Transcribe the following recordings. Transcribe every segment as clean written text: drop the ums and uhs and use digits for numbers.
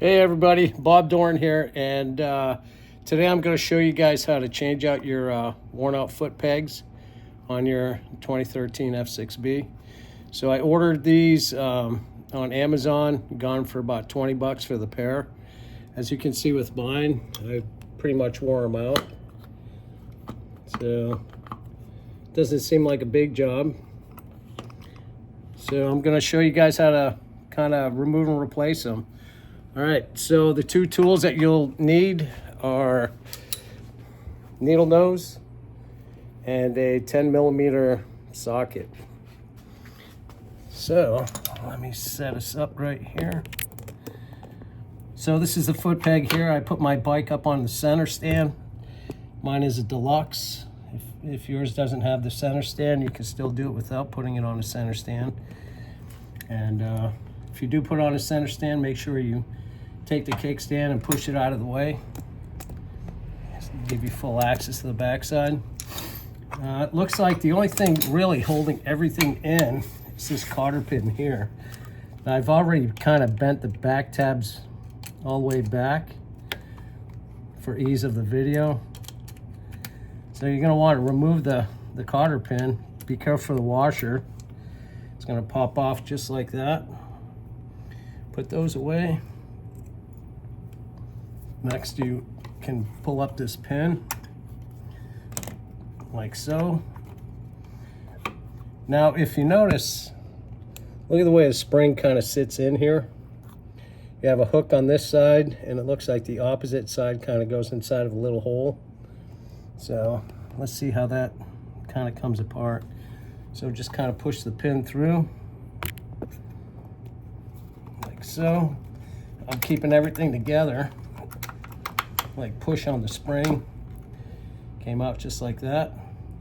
Hey everybody, Bob Dorn here, and today I'm going to show you guys how to change out your worn out foot pegs on your 2013 F6B. So I ordered these on Amazon, gone for about 20 bucks for the pair. As you can see with mine, I pretty much wore them out. So it doesn't seem like a big job. So I'm going to show you guys how to kind of remove and replace them. All right, so the two tools that you'll need are needle nose and a 10mm socket. So let me set us up right here. So this is the foot peg here. I put my bike up on the center stand. Mine is a deluxe. If yours doesn't have the center stand, you can still do it without putting it on a center stand. And if you do put it on a center stand, make sure you take the kickstand and push it out of the way. Give you full access to the backside. It looks like the only thing really holding everything in is this cotter pin here. Now, I've already kind of bent the back tabs all the way back for ease of the video. So you're going to want to remove the cotter pin. Be careful for the washer. It's going to pop off just like that. Put those away. Next, you can pull up this pin like so. Now, if you notice, look at the way the spring kind of sits in here. You have a hook on this side, and it looks like the opposite side kind of goes inside of a little hole. So let's see how that kind of comes apart. So just kind of push the pin through like so. I'm keeping everything together. Like push on the spring, came out just like that.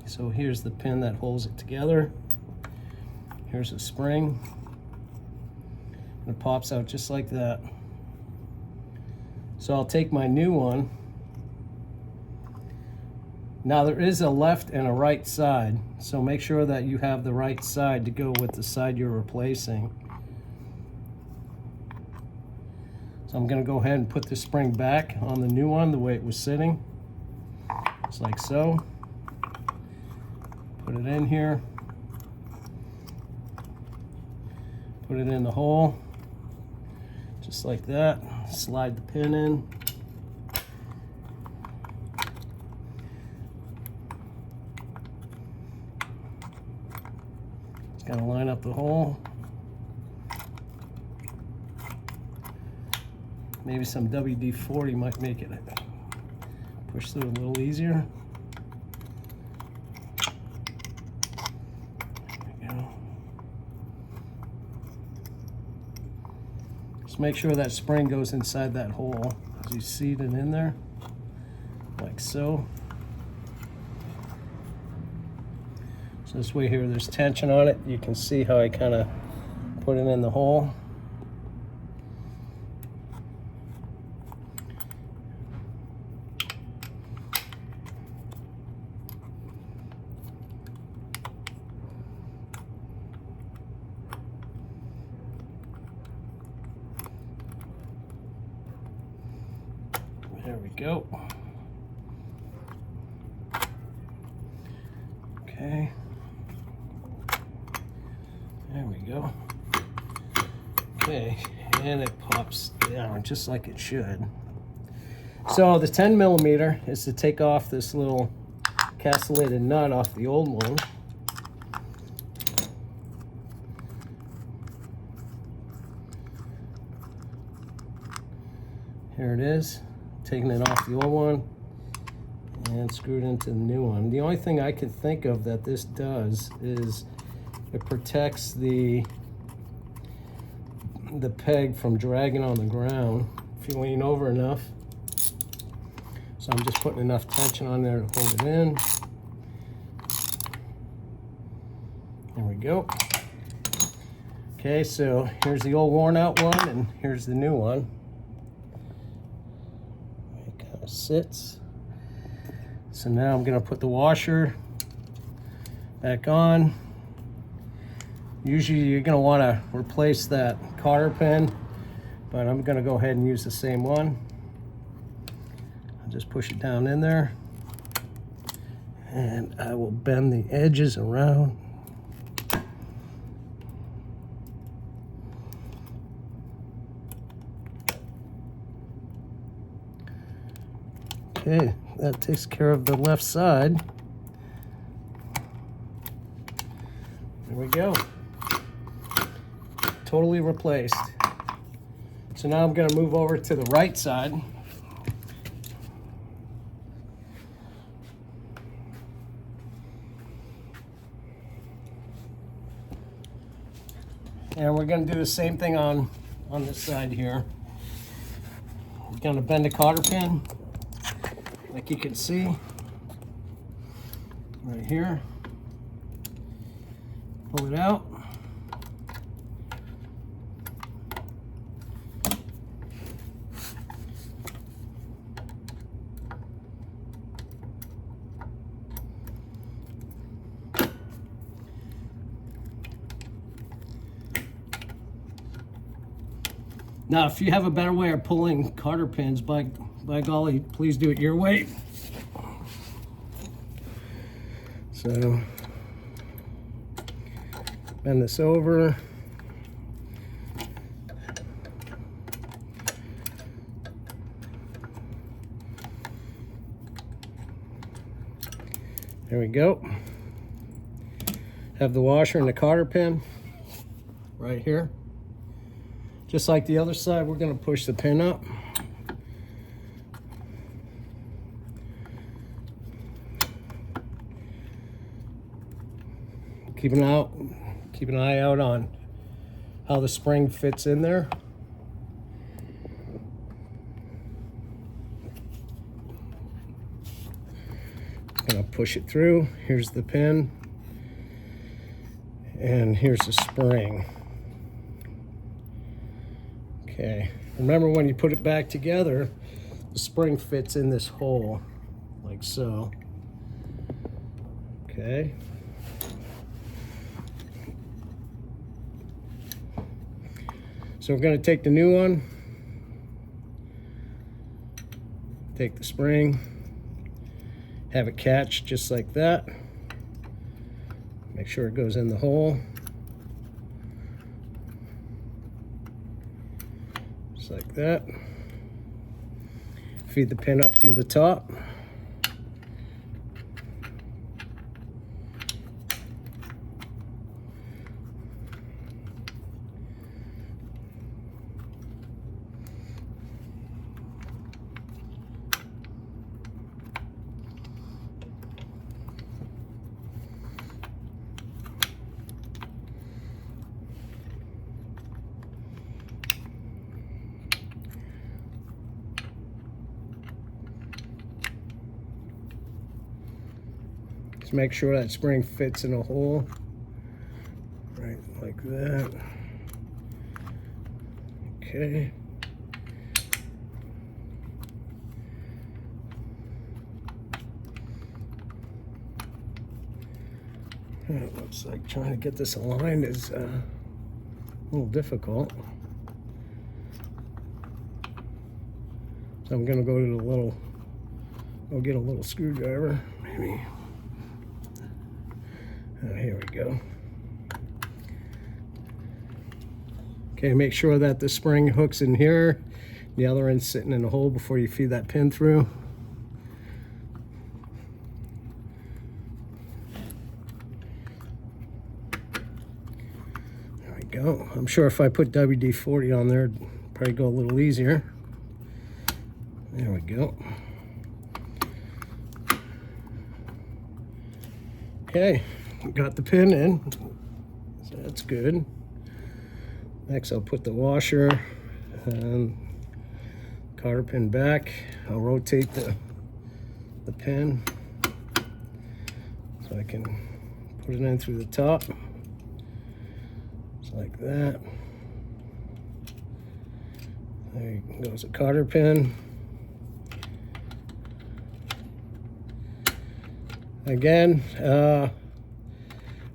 So here's the pin that holds it together. Here's the spring, and it pops out just like that. So I'll take my new one. Now there is a left and a right side, so make sure that you have the right side to go with the side you're replacing. So I'm going to go ahead and put the spring back on the new one the way it was sitting. Just like so. Put it in here. Put it in the hole. Just like that. Slide the pin in. Just going to line up the hole. Maybe some WD-40 might make it push through a little easier. There we go. Just make sure that spring goes inside that hole as you seat it in there, like so. So this way here, there's tension on it. You can see how I kind of put it in the hole. There we go. Okay. There we go. Okay, and it pops down just like it should. So the 10mm is to take off this little castellated nut off the old one. Here it is. Taking it off the old one and screwed into the new one. The only thing I can think of that this does is it protects the peg from dragging on the ground if you lean over enough. So I'm just putting enough tension on there to hold it in. There we go. Okay, so here's the old worn out one and here's the new one. Sits. So now I'm going to put the washer back on. Usually you're going to want to replace that cotter pin but I'm gonna go ahead and use the same one. I'll just push it down in there, and I will bend the edges around. Okay, that takes care of the left side. There we go. Totally replaced. So now I'm going to move over to the right side. And we're going to do the same thing on this side here. We're going to bend the cotter pin, like you can see, right here. Pull it out. Now, if you have a better way of pulling cotter pins, by golly, please do it your way. So, bend this over. There we go. Have the washer and the cotter pin right here. Just like the other side, we're going to push the pin up. Keep an eye out on how the spring fits in there. Gonna push it through. Here's the pin, and here's the spring. Okay, remember when you put it back together, the spring fits in this hole, like so. Okay. So we're going to take the new one, take the spring, have it catch just like that. Make sure it goes in the hole. Just like that. Feed the pin up through the top. Just make sure that spring fits in a hole, right like that. Okay. It looks like trying to get this aligned is a little difficult. So I'm gonna go to the little, I'll get a little screwdriver, maybe. Here we go. Okay, make sure that the spring hooks in here. The other end's sitting in the hole before you feed that pin through. There we go. I'm sure if I put WD-40 on there, it'd probably go a little easier. There we go. Okay. Got the pin in, so that's good. Next I'll put the washer and cotter pin back. I'll rotate the pin so I can put it in through the top, just like that. There goes the cotter pin. Again,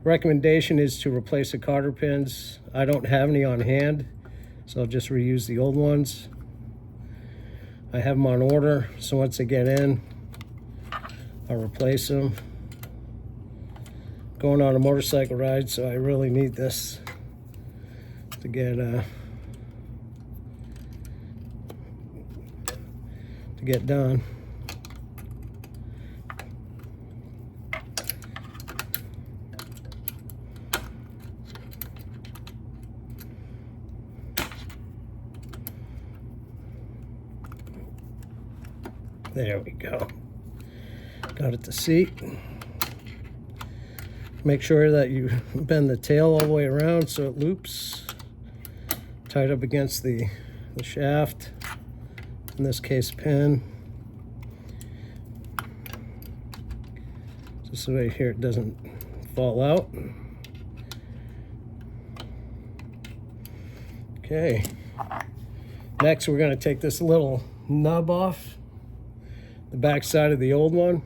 recommendation is to replace the cotter pins. I don't have any on hand, So I'll just reuse the old ones. I have them on order, so once they get in, I'll replace them. Going on a motorcycle ride, so I really need this to get done. There we go. Got it to seat. Make sure that you bend the tail all the way around so it loops. Tight up against the shaft. In this case, pin. Just right here it doesn't fall out. Okay. Next, we're going to take this little nub off the back side of the old one,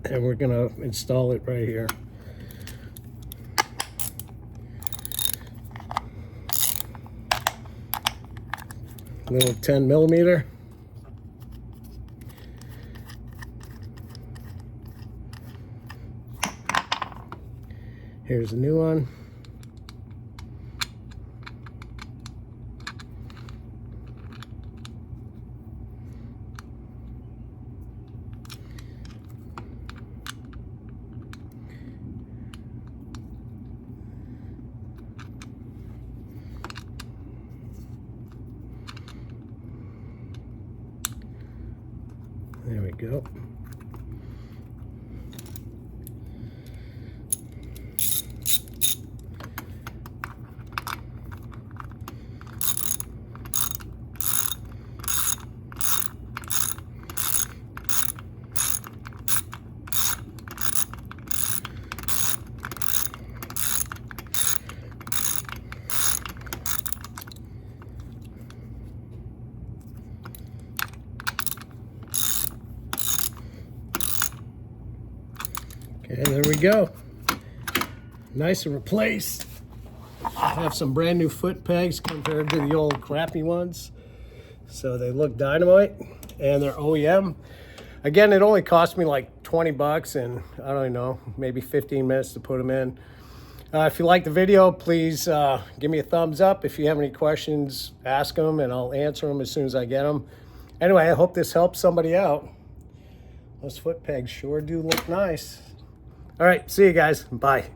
and we're going to install it right here. Little 10mm. Here's a new one. There we go. Okay, there we go. Nice and replaced. I have some brand new foot pegs compared to the old crappy ones. So they look dynamite, and they're OEM. Again, it only cost me like 20 bucks and I don't know, maybe 15 minutes to put them in. If you like the video, please give me a thumbs up. If you have any questions, ask them and I'll answer them as soon as I get them. Anyway, I hope this helps somebody out. Those foot pegs sure do look nice. All right, see you guys. Bye.